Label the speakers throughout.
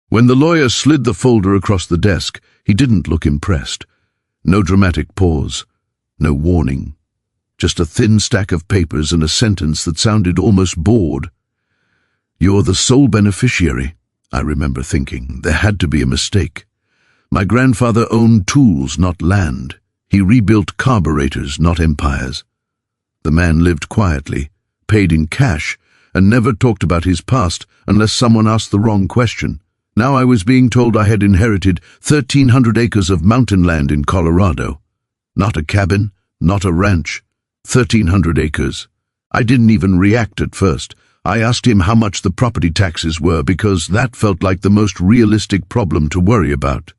Speaker 1: When the lawyer slid the folder across the desk, he didn't look impressed. No dramatic pause, no warning. Just a thin stack of papers and a sentence that sounded almost bored. "You're the sole beneficiary," I remember thinking. There had to be a mistake. My grandfather owned tools, not land. He rebuilt carburetors, not empires. The man lived quietly, paid in cash, and never talked about his past unless someone asked the wrong question. Now I was being told I had inherited 1,300 acres of mountain land in Colorado. Not a cabin, not a ranch. 1,300 acres. I didn't even react at first. I asked him how much the property taxes were because that felt like the most realistic problem to worry about.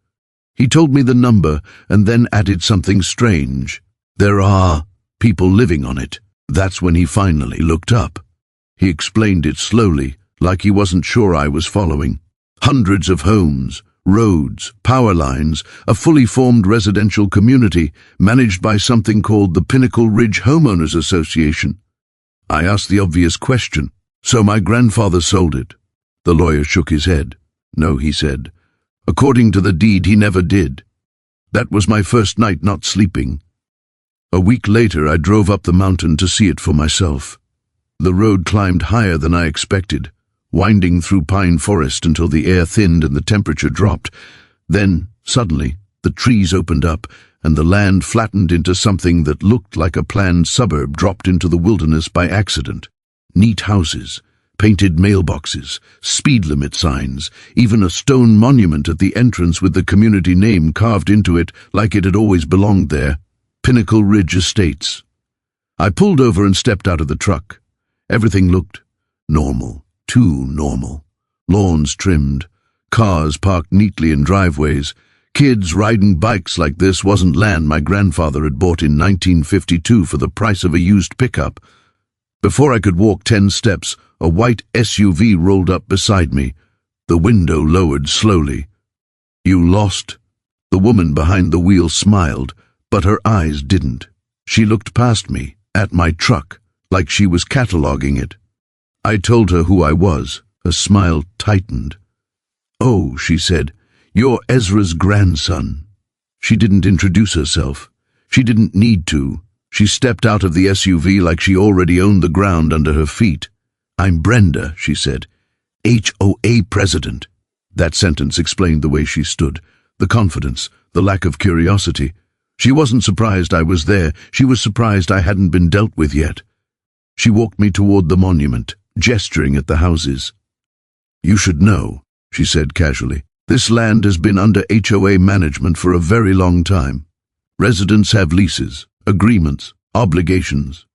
Speaker 1: He told me the number and then added something strange. "There are people living on it." That's when he finally looked up. He explained it slowly, like he wasn't sure I was following. Hundreds of homes, roads, power lines, a fully formed residential community managed by something called the Pinnacle Ridge Homeowners Association. I asked the obvious question, "So my grandfather sold it?" The lawyer shook his head. "No," he said. "According to the deed, he never did." That was my first night not sleeping. A week later, I drove up the mountain to see it for myself. The road climbed higher than I expected, winding through pine forest until the air thinned and the temperature dropped. Then, suddenly, the trees opened up and the land flattened into something that looked like a planned suburb dropped into the wilderness by accident. Neat houses, painted mailboxes, speed limit signs, even a stone monument at the entrance with the community name carved into it like it had always belonged there. Pinnacle Ridge Estates. I pulled over and stepped out of the truck. Everything looked normal. Too normal. Lawns trimmed, cars parked neatly in driveways. Kids riding bikes like this wasn't land my grandfather had bought in 1952 for the price of a used pickup. Before I could walk 10 steps, a white SUV rolled up beside me. The window lowered slowly. "You lost?" The woman behind the wheel smiled, but her eyes didn't. She looked past me, at my truck, like she was cataloging it. I told her who I was. Her smile tightened. "Oh," she said, "you're Ezra's grandson." She didn't introduce herself. She didn't need to. She stepped out of the SUV like she already owned the ground under her feet. "I'm Brenda," she said, "HOA president." That sentence explained the way she stood, the confidence, the lack of curiosity. She wasn't surprised I was there. She was surprised I hadn't been dealt with yet. She walked me toward the monument, gesturing at the houses. "You should know," she said casually. "This land has been under HOA management for a very long time. Residents have leases, agreements, obligations."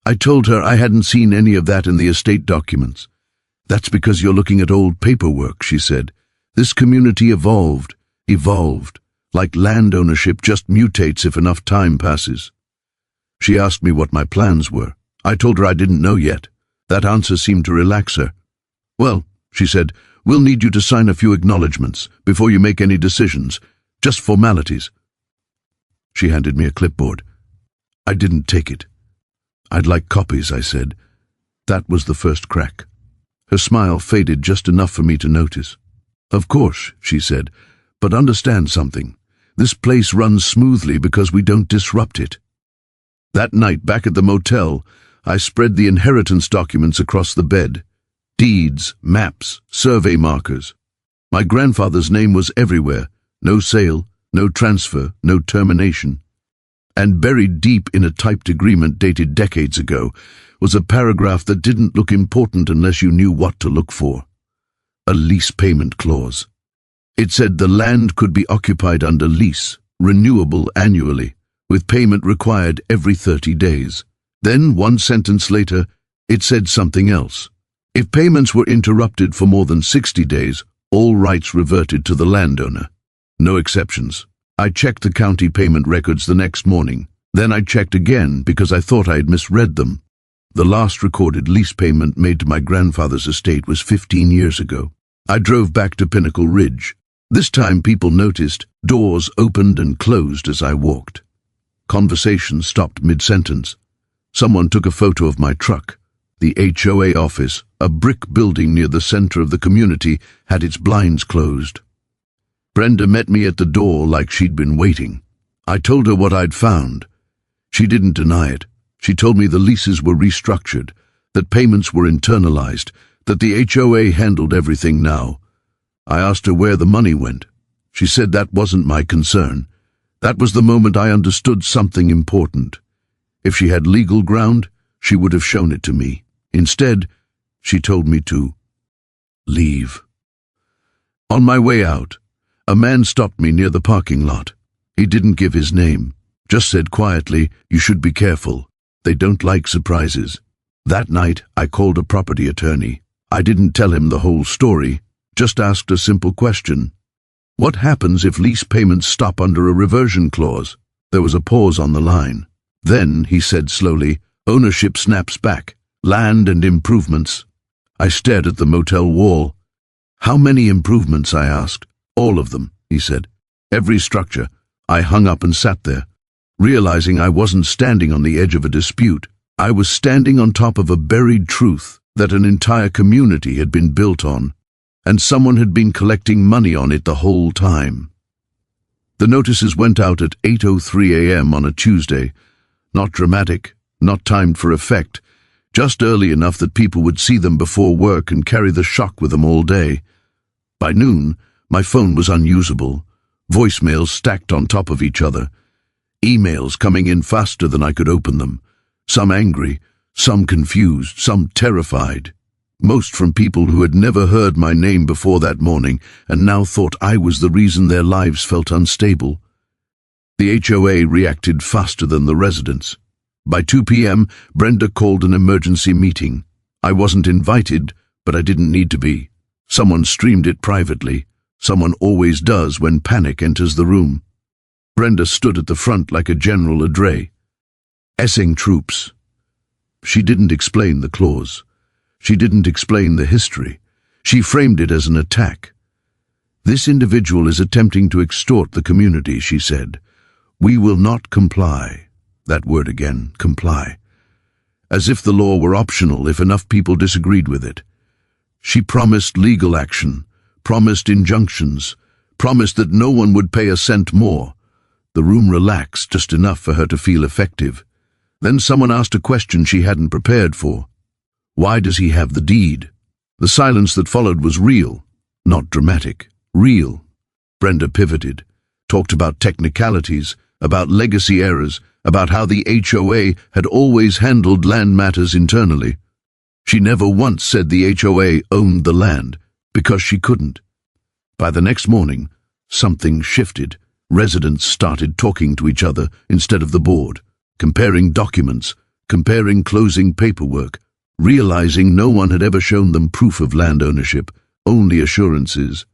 Speaker 1: I told her I hadn't seen any of that in the estate documents. "That's because you're looking at old paperwork," she said. "This community evolved, like land ownership just mutates if enough time passes." She asked me what my plans were. I told her I didn't know yet. That answer seemed to relax her. "Well," she said, "we'll need you to sign a few acknowledgements before you make any decisions. Just formalities." She handed me a clipboard. I didn't take it. "I'd like copies," I said. That was the first crack. Her smile faded just enough for me to notice. "Of course," she said, "but understand something. This place runs smoothly because we don't disrupt it." That night, back at the motel, I spread the inheritance documents across the bed. Deeds, maps, survey markers. My grandfather's name was everywhere. No sale, no transfer, no termination. And buried deep in a typed agreement dated decades ago was a paragraph that didn't look important unless you knew what to look for. A lease payment clause. It said the land could be occupied under lease, renewable annually, with payment required every 30 days. Then, one sentence later, it said something else. If payments were interrupted for more than 60 days, all rights reverted to the landowner. No exceptions. I checked the county payment records the next morning. Then I checked again because I thought I had misread them. The last recorded lease payment made to my grandfather's estate was 15 years ago. I drove back to Pinnacle Ridge. This time people noticed. Doors opened and closed as I walked. Conversation stopped mid-sentence. Someone took a photo of my truck. The HOA office, a brick building near the center of the community, had its blinds closed. Brenda met me at the door like she'd been waiting. I told her what I'd found. She didn't deny it. She told me the leases were restructured, that payments were internalized, that the HOA handled everything now. I asked her where the money went. She said that wasn't my concern. That was the moment I understood something important. If she had legal ground, she would have shown it to me. Instead, she told me to leave. On my way out, a man stopped me near the parking lot. He didn't give his name, just said quietly, "You should be careful. They don't like surprises." That night, I called a property attorney. I didn't tell him the whole story, just asked a simple question. What happens if lease payments stop under a reversion clause? There was a pause on the line. Then, he said slowly, ownership snaps back. Land and improvements. I stared at the motel wall. How many improvements? I asked. All of them, he said. Every structure. I hung up and sat there, realizing I wasn't standing on the edge of a dispute. I was standing on top of a buried truth that an entire community had been built on, and someone had been collecting money on it the whole time. The notices went out at 8:03 a.m. on a Tuesday. Not dramatic, not timed for effect, just early enough that people would see them before work and carry the shock with them all day. By noon, my phone was unusable, voicemails stacked on top of each other, emails coming in faster than I could open them, some angry, some confused, some terrified, most from people who had never heard my name before that morning and now thought I was the reason their lives felt unstable. The HOA reacted faster than the residents. By 2 p.m., Brenda called an emergency meeting. I wasn't invited, but I didn't need to be. Someone streamed it privately. Someone always does when panic enters the room. Brenda stood at the front like a general adre. Essing troops. She didn't explain the clause. She didn't explain the history. She framed it as an attack. This individual is attempting to extort the community, she said. We will not comply. That word again, comply. As if the law were optional if enough people disagreed with it. She promised legal action, promised injunctions, promised that no one would pay a cent more. The room relaxed just enough for her to feel effective. Then someone asked a question she hadn't prepared for. Why does he have the deed? The silence that followed was real, not dramatic. Real. Brenda pivoted, talked about technicalities, about legacy errors, about how the HOA had always handled land matters internally. She never once said the HOA owned the land, because she couldn't. By the next morning, something shifted. Residents started talking to each other instead of the board, comparing documents, comparing closing paperwork, realizing no one had ever shown them proof of land ownership, only assurances.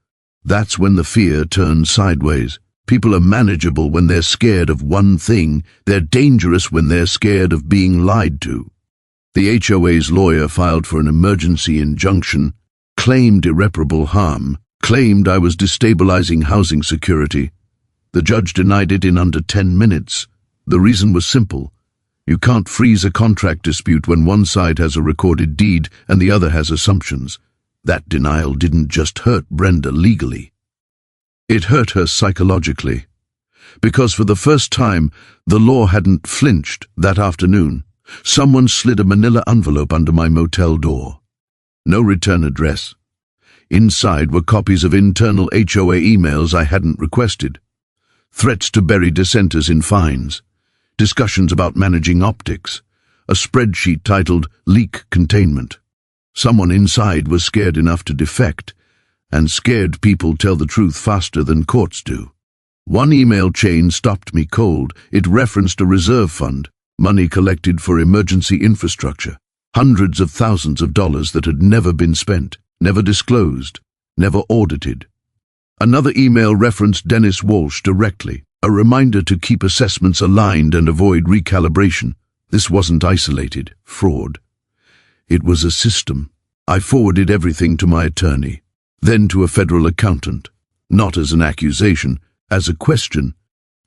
Speaker 1: That's when the fear turned sideways. People are manageable when they're scared of one thing. They're dangerous when they're scared of being lied to. The HOA's lawyer filed for an emergency injunction, claimed irreparable harm, claimed I was destabilizing housing security. The judge denied it in under 10 minutes. The reason was simple. You can't freeze a contract dispute when one side has a recorded deed and the other has assumptions. That denial didn't just hurt Brenda legally. It hurt her psychologically, because for the first time, the law hadn't flinched that afternoon. Someone slid a manila envelope under my motel door. No return address. Inside were copies of internal HOA emails I hadn't requested, threats to bury dissenters in fines, discussions about managing optics, a spreadsheet titled Leak Containment. Someone inside was scared enough to defect, and scared people tell the truth faster than courts do. One email chain stopped me cold. It referenced a reserve fund, money collected for emergency infrastructure, hundreds of thousands of dollars that had never been spent, never disclosed, never audited. Another email referenced Dennis Walsh directly, a reminder to keep assessments aligned and avoid recalibration. This wasn't isolated fraud. It was a system. I forwarded everything to my attorney, then to a federal accountant, not as an accusation, as a question.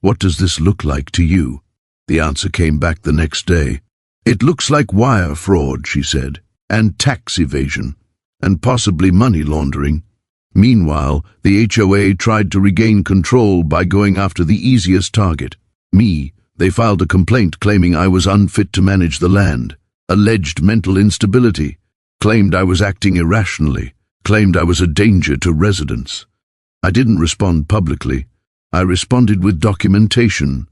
Speaker 1: What does this look like to you? The answer came back the next day. It looks like wire fraud, she said. and tax evasion, and possibly money laundering. Meanwhile, the HOA tried to regain control by going after the easiest target, me. They filed a complaint claiming I was unfit to manage the land, alleged mental instability, claimed I was acting irrationally, claimed I was a danger to residents. I didn't respond publicly. I responded with documentation.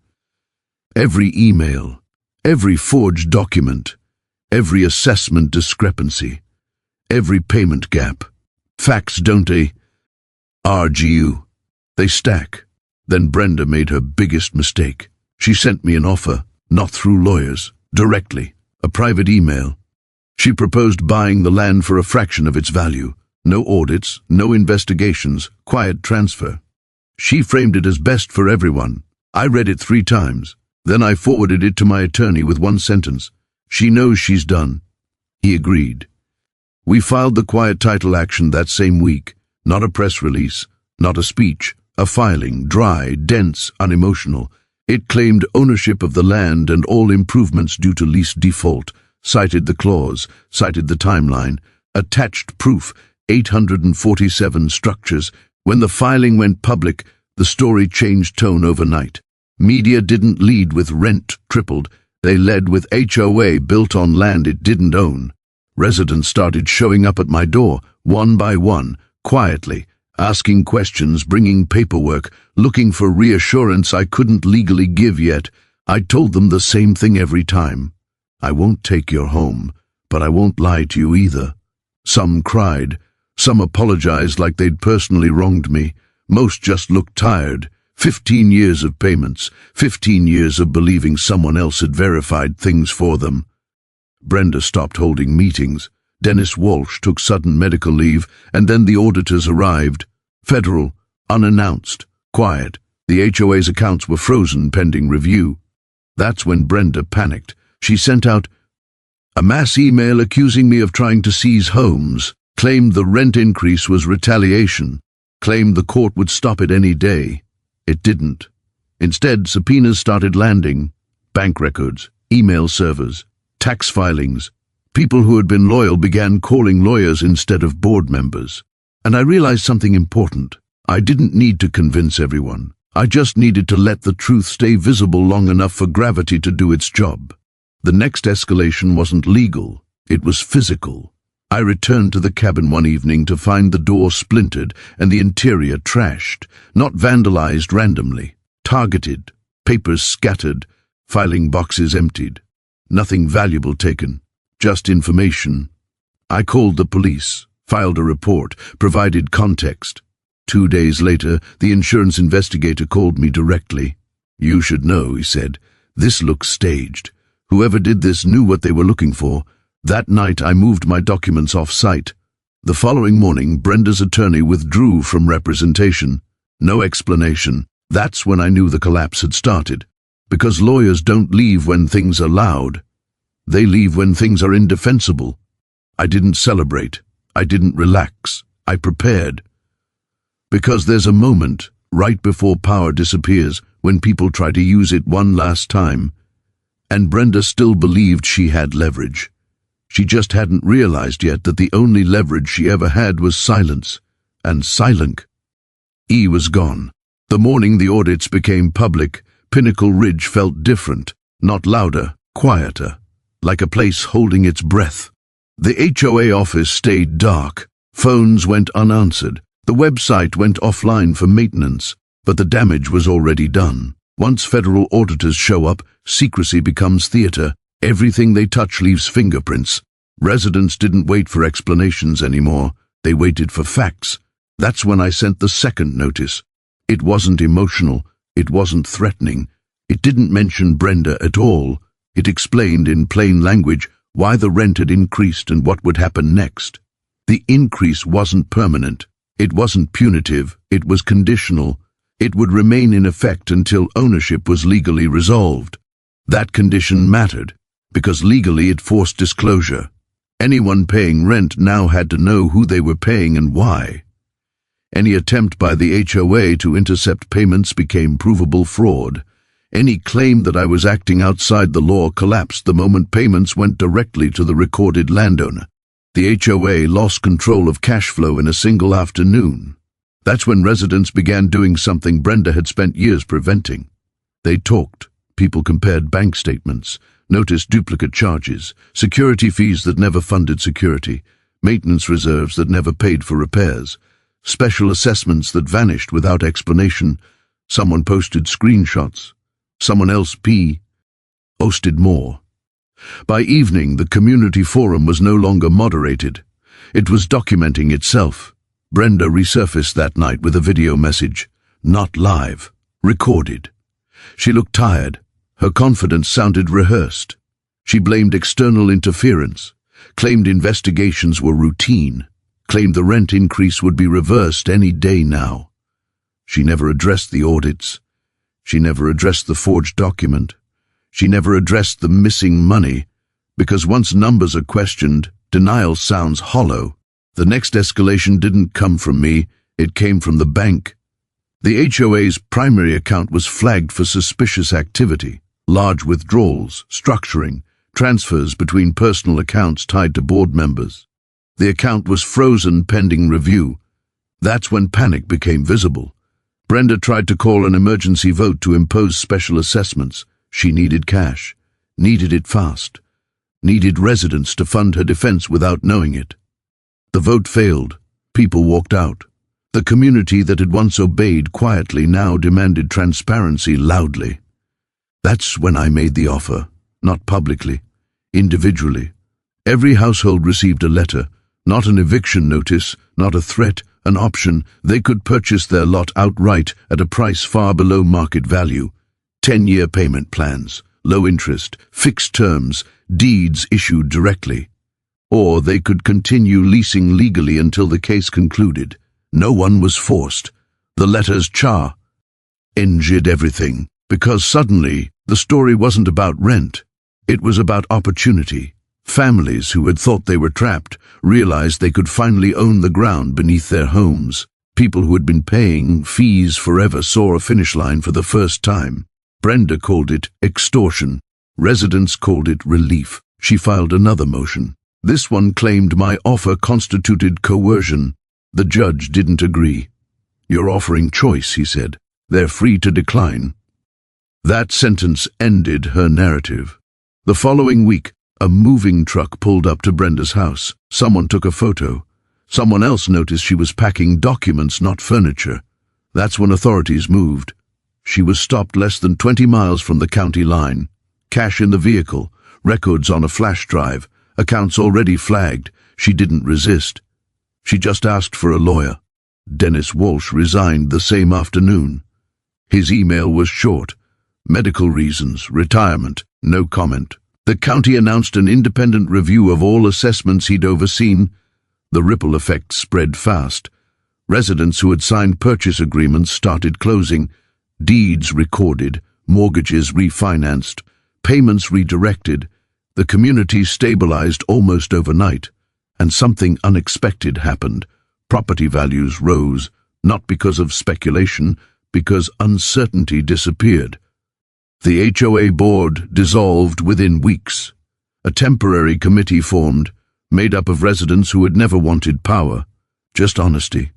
Speaker 1: Every email, every forged document, every assessment discrepancy, every payment gap. Facts, don't they? Argue. They stack. Then Brenda made her biggest mistake. She sent me an offer, not through lawyers, directly, a private email. She proposed buying the land for a fraction of its value. No audits, no investigations, quiet transfer. She framed it as best for everyone. I read it 3 times. Then I forwarded it to my attorney with 1 sentence. She knows she's done. He agreed. We filed the quiet title action that same week. Not a press release, not a speech, a filing, dry, dense, unemotional. It claimed ownership of the land and all improvements due to lease default, cited the clause, cited the timeline, attached proof, 847 structures. When the filing went public, the story changed tone overnight. Media didn't lead with rent tripled. They led with HOA built on land it didn't own. Residents started showing up at my door, one by one, quietly, asking questions, bringing paperwork, looking for reassurance I couldn't legally give yet. I told them the same thing every time. I won't take your home, but I won't lie to you either. Some cried. Some apologized like they'd personally wronged me. Most just looked tired. 15 years of payments, 15 years of believing someone else had verified things for them. Brenda stopped holding meetings. Dennis Walsh took sudden medical leave, and then the auditors arrived. Federal, unannounced, quiet. The HOA's accounts were frozen pending review. That's when Brenda panicked. She sent out a mass email accusing me of trying to seize homes, claimed the rent increase was retaliation, claimed the court would stop it any day. It didn't. Instead, subpoenas started landing. Bank records, email servers, tax filings. People who had been loyal began calling lawyers instead of board members. And I realized something important. I didn't need to convince everyone. I just needed to let the truth stay visible long enough for gravity to do its job. The next escalation wasn't legal. It was physical. I returned to the cabin one evening to find the door splintered and the interior trashed, not vandalized randomly, targeted, papers scattered, filing boxes emptied. Nothing valuable taken. Just information. I called the police, filed a report, provided context. 2 days later, the insurance investigator called me directly. "You should know," he said. "This looks staged. Whoever did this knew what they were looking for." That night, I moved my documents off-site. The following morning, Brenda's attorney withdrew from representation. No explanation. That's when I knew the collapse had started. Because lawyers don't leave when things are loud. They leave when things are indefensible. I didn't celebrate. I didn't relax. I prepared. Because there's a moment, right before power disappears, when people try to use it one last time. And Brenda still believed she had leverage. She just hadn't realized yet that the only leverage she ever had was silence. And silent. E was gone. The morning the audits became public, Pinnacle Ridge felt different, not louder, quieter. Like a place holding its breath. The HOA office stayed dark. Phones went unanswered. The website went offline for maintenance, but the damage was already done. Once federal auditors show up, secrecy becomes theater. Everything they touch leaves fingerprints. Residents didn't wait for explanations anymore. They waited for facts. That's when I sent the second notice. It wasn't emotional. It wasn't threatening. It didn't mention Brenda at all. It explained in plain language why the rent had increased and what would happen next. The increase wasn't permanent. It wasn't punitive. It was conditional. It would remain in effect until ownership was legally resolved. That condition mattered, because legally it forced disclosure. Anyone paying rent now had to know who they were paying and why. Any attempt by the HOA to intercept payments became provable fraud. Any claim that I was acting outside the law collapsed the moment payments went directly to the recorded landowner. The HOA lost control of cash flow in a single afternoon. That's when residents began doing something Brenda had spent years preventing. They talked. People compared bank statements, noticed duplicate charges, security fees that never funded security, maintenance reserves that never paid for repairs, special assessments that vanished without explanation. Someone posted screenshots. Someone else posted more. By evening, the community forum was no longer moderated. It was documenting itself. Brenda resurfaced that night with a video message. Not live. Recorded. She looked tired. Her confidence sounded rehearsed. She blamed external interference, claimed investigations were routine, claimed the rent increase would be reversed any day now. She never addressed the audits. She never addressed the forged document. She never addressed the missing money, because once numbers are questioned, denial sounds hollow. The next escalation didn't come from me, it came from the bank. The HOA's primary account was flagged for suspicious activity, large withdrawals, structuring, transfers between personal accounts tied to board members. The account was frozen pending review. That's when panic became visible. Brenda tried to call an emergency vote to impose special assessments. She needed cash, needed it fast, needed residents to fund her defense without knowing it. The vote failed. People walked out. The community that had once obeyed quietly now demanded transparency loudly. That's when I made the offer, not publicly, individually. Every household received a letter, not an eviction notice, not a threat, an option. They could purchase their lot outright at a price far below market value. 10-year payment plans, low interest, fixed terms, deeds issued directly. Or they could continue leasing legally until the case concluded. No one was forced. The letters changed everything, because suddenly the story wasn't about rent. It was about opportunity. Families who had thought they were trapped realized they could finally own the ground beneath their homes. People who had been paying fees forever saw a finish line for the first time. Brenda called it extortion. Residents called it relief. She filed another motion. This one claimed my offer constituted coercion. The judge didn't agree. You're offering choice, he said. They're free to decline. That sentence ended her narrative. The following week, a moving truck pulled up to Brenda's house. Someone took a photo. Someone else noticed she was packing documents, not furniture. That's when authorities moved. She was stopped less than 20 miles from the county line. Cash in the vehicle, records on a flash drive, accounts already flagged. She didn't resist. She just asked for a lawyer. Dennis Walsh resigned the same afternoon. His email was short. Medical reasons, retirement, no comment. The county announced an independent review of all assessments he'd overseen. The ripple effect spread fast. Residents who had signed purchase agreements started closing. Deeds recorded, mortgages refinanced, payments redirected. The community stabilized almost overnight. And something unexpected happened. Property values rose, not because of speculation, because uncertainty disappeared. The HOA board dissolved within weeks. A temporary committee formed, made up of residents who had never wanted power, just honesty.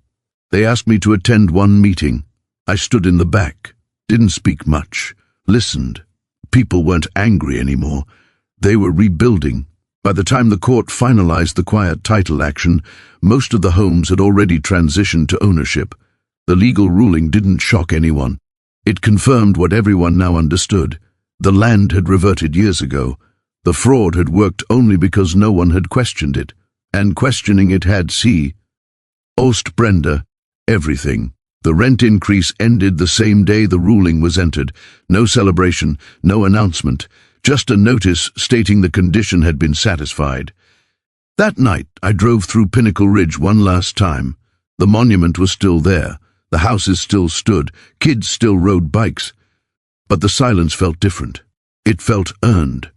Speaker 1: They asked me to attend one meeting. I stood in the back, didn't speak much, listened. People weren't angry anymore. They were rebuilding. By the time the court finalized the quiet title action, most of the homes had already transitioned to ownership. The legal ruling didn't shock anyone. It confirmed what everyone now understood. The land had reverted years ago. The fraud had worked only because no one had questioned it. And questioning it had cost Brenda everything. The rent increase ended the same day the ruling was entered. No celebration, no announcement. Just a notice stating the condition had been satisfied. That night, I drove through Pinnacle Ridge one last time. The monument was still there. The houses still stood. Kids still rode bikes. But the silence felt different. It felt earned.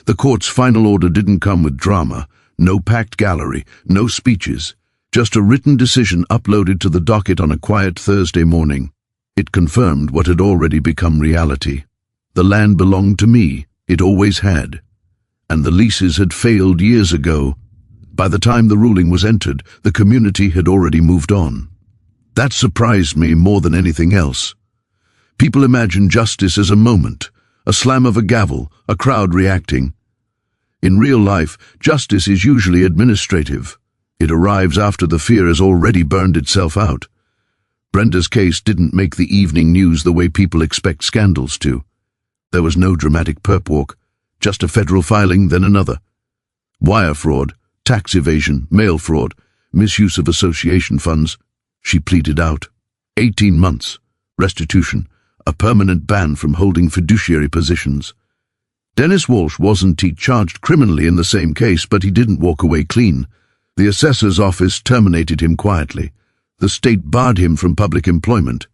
Speaker 1: The court's final order didn't come with drama. No packed gallery, no speeches. Just a written decision uploaded to the docket on a quiet Thursday morning. It confirmed what had already become reality. The land belonged to me. It always had. And the leases had failed years ago. By the time the ruling was entered, the community had already moved on. That surprised me more than anything else. People imagine justice as a moment, a slam of a gavel, a crowd reacting. In real life, justice is usually administrative. It arrives after the fear has already burned itself out. Brenda's case didn't make the evening news the way people expect scandals to. There was no dramatic perp walk, just a federal filing, then another. Wire fraud, tax evasion, mail fraud, misuse of association funds. She pleaded out. 18 months, restitution, a permanent ban from holding fiduciary positions. Dennis Walsh wasn't charged criminally in the same case, but he didn't walk away clean. The assessor's office terminated him quietly. The state barred him from public employment.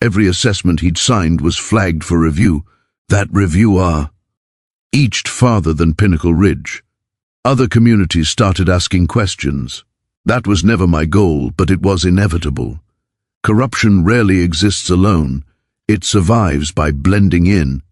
Speaker 1: Every assessment he'd signed was flagged for review. That review eached farther than Pinnacle Ridge. Other communities started asking questions. That was never my goal, but it was inevitable. Corruption rarely exists alone. It survives by blending in.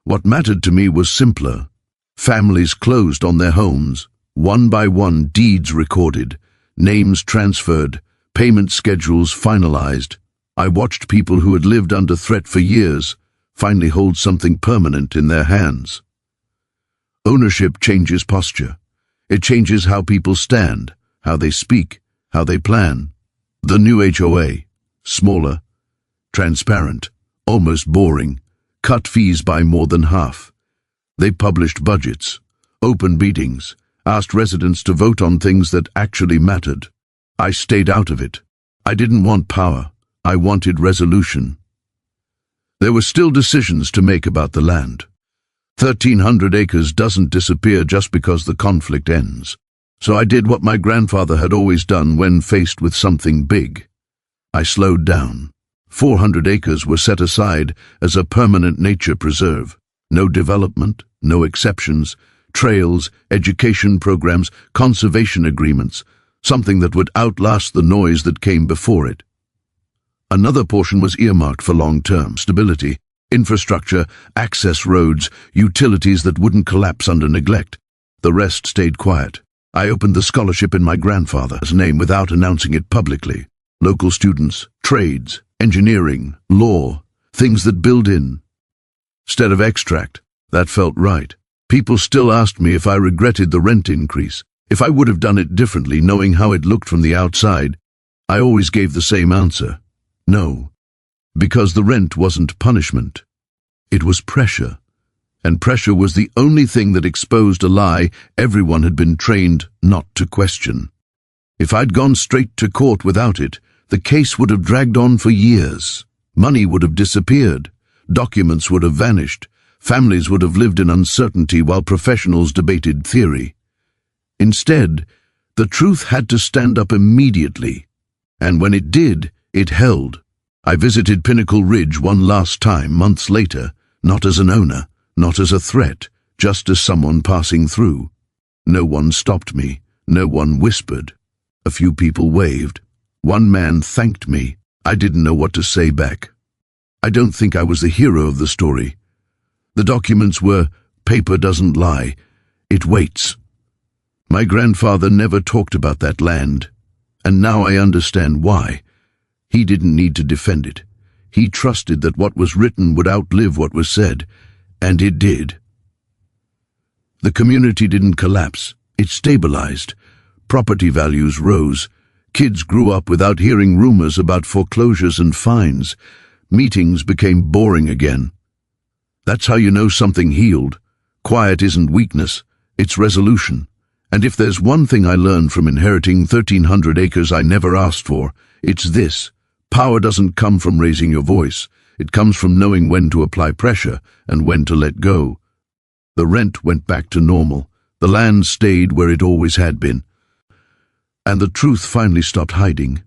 Speaker 1: What mattered to me was simpler. Families closed on their homes, one by one deeds recorded, names transferred, payment schedules finalized. I watched people who had lived under threat for years finally hold something permanent in their hands. Ownership changes posture. It changes how people stand, how they speak, how they plan. The new HOA, smaller, transparent, almost boring, cut fees by more than half. They published budgets, opened meetings, asked residents to vote on things that actually mattered. I stayed out of it. I didn't want power. I wanted resolution. There were still decisions to make about the land. 1,300 acres doesn't disappear just because the conflict ends. So I did what my grandfather had always done when faced with something big. I slowed down. 400 acres were set aside as a permanent nature preserve. No development, no exceptions, trails, education programs, conservation agreements, something that would outlast the noise that came before it. Another portion was earmarked for long-term stability, infrastructure, access roads, utilities that wouldn't collapse under neglect. The rest stayed quiet. I opened the scholarship in my grandfather's name without announcing it publicly. Local students, trades, engineering, law, things that build in. Instead of extract, that felt right. People still asked me if I regretted the rent increase, if I would have done it differently knowing how it looked from the outside. I always gave the same answer. No. Because the rent wasn't punishment. It was pressure. And pressure was the only thing that exposed a lie everyone had been trained not to question. If I'd gone straight to court without it, the case would have dragged on for years. Money would have disappeared. Documents would have vanished. Families would have lived in uncertainty while professionals debated theory. Instead, the truth had to stand up immediately. And when it did, it held. I visited Pinnacle Ridge one last time months later, not as an owner, not as a threat, just as someone passing through. No one stopped me. No one whispered. A few people waved. One man thanked me. I didn't know what to say back. I don't think I was the hero of the story. The documents were, paper doesn't lie. It waits. My grandfather never talked about that land, and now I understand why. He didn't need to defend it. He trusted that what was written would outlive what was said, and it did. The community didn't collapse. It stabilized. Property values rose. Kids grew up without hearing rumors about foreclosures and fines. Meetings became boring again. That's how you know something healed. Quiet isn't weakness, it's resolution. And if there's one thing I learned from inheriting 1,300 acres I never asked for, it's this. Power doesn't come from raising your voice. It comes from knowing when to apply pressure and when to let go. The rent went back to normal. The land stayed where it always had been. And the truth finally stopped hiding.